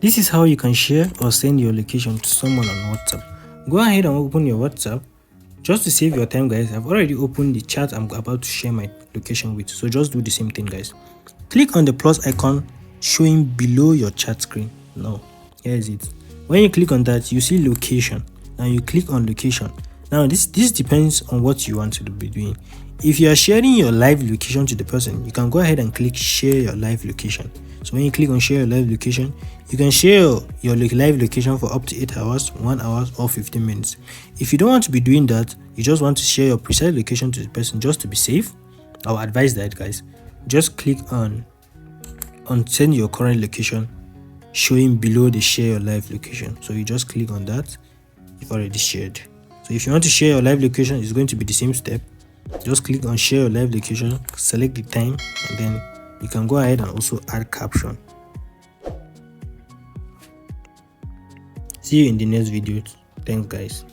This is how you can share or send your location to someone on WhatsApp. Go ahead and open your WhatsApp. Just to save your time, guys, I've already opened the chat I'm about to share my location with. So just do the same thing, guys. Click on the plus icon showing below your chat screen. Now, here is it. When you click on that, you see location. Now you click on location. Now this depends on what you want to be doing. If you are sharing your live location to the person, you can go ahead and click share your live location. So when you click on share your live location, you can share your live location for up to 8 hours, 1 hour, or 15 minutes. If you don't want to be doing that, you just want to share your precise location to the person just to be safe, I would advise that, guys. Just click on send your current location showing below the share your live location. So you just click on that. You've already shared. So if you want to share your live location, it's going to be the same step. Just click on share your live location, select the time, and then you can go ahead and also add caption. See you in the next video. Thanks, guys.